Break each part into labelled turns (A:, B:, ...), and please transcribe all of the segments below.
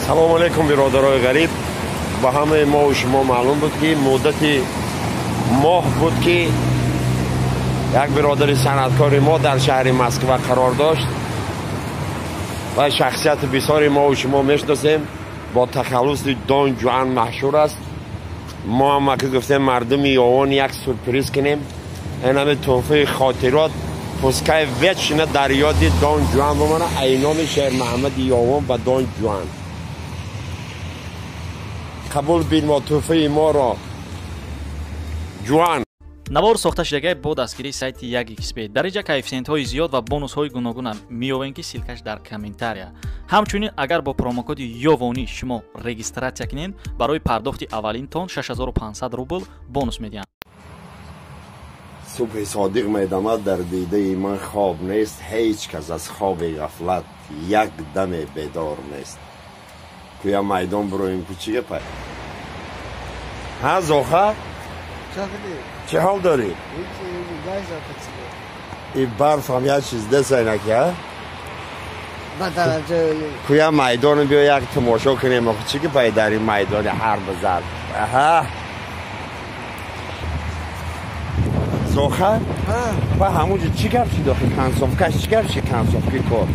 A: سلام علیکم برادرای غریب. با همه ما و شما معلوم بود که مدت ماه بود که یک برادر صنعتکار ما در شهر مسکو قرار داشت و شخصیت بسیاری ما و شما میشناسیم. با تخلص دان جوان مشهور است. ما هم که گفتیم مردم یاوان یک سورپریز کنیم، این همه تحفه خاطرات پسکای وچنه در یاد دان جوان بمانه. اینام شهر محمد یاوان و دان جوان قبول بین و تحفه ما را جوان.
B: навор сохта шудагии бо дастгирии сайти 1xbet дар инҷа коэффициентҳои зиёд ва бонусҳои гуногуна меёбем ки силкаш дар комментария. ҳамчунин агар бо промокоди ёвонӣ шумо регистратсия кунед, барои пардохти аввалинтон 6500 рубл бонус медиҳанд.
A: субҳи содиқ медамад дар дидаи ман хоб нест. ҳеҷ кас аз хоби ғафлат як даме бедор нест. кӯя майдон бироим кӯчига пай. ҳа зоха چه حال داری؟ این برف هم یک چیز دست اینکی ها؟ کویا میدان بیا یک تماشا کنیم آخه چی که باید در این میدان هر بزرد زاخه؟ با همونجا چی گفت چی داخل کنصافکش چی گفت چی کنصافکی کار؟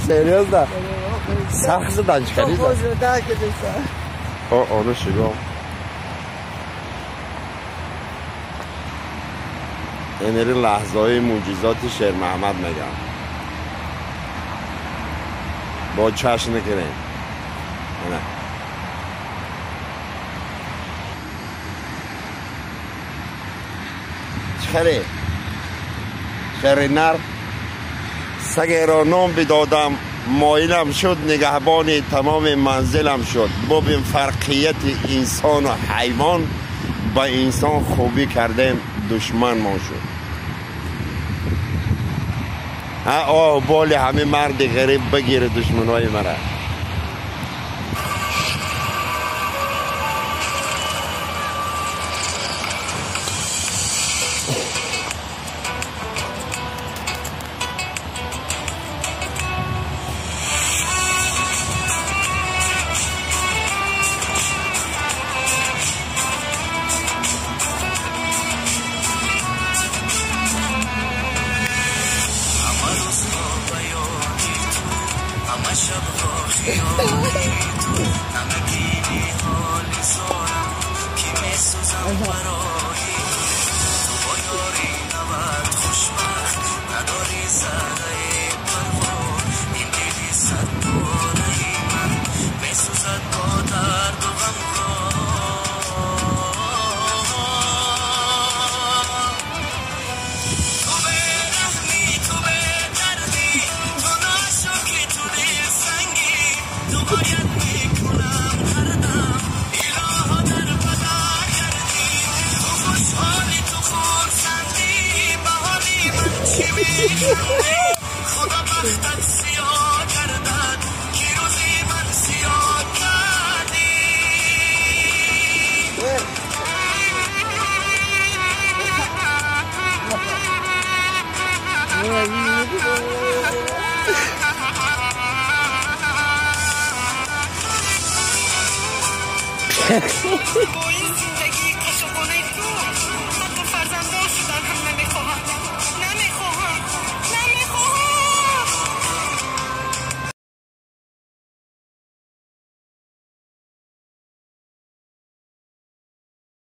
A: سریاز ده؟ سخت زدن چی کردی زد؟ آنو شگام این این لحظه های معجزات شهر محمد میگم. با چشم نکنیم نه چخره شهر نر سگه را نام بدادم مایلم شد نگهبان تمام منزلم شد. ببین فرقیت انسان و حیوان با انسان خوبی کردیم دشمن ما شد. آه بال همه مرد غریب بگیره دشمن های مرا.
C: خدا بختت سیاه کردد که روزی من سیاه کردی.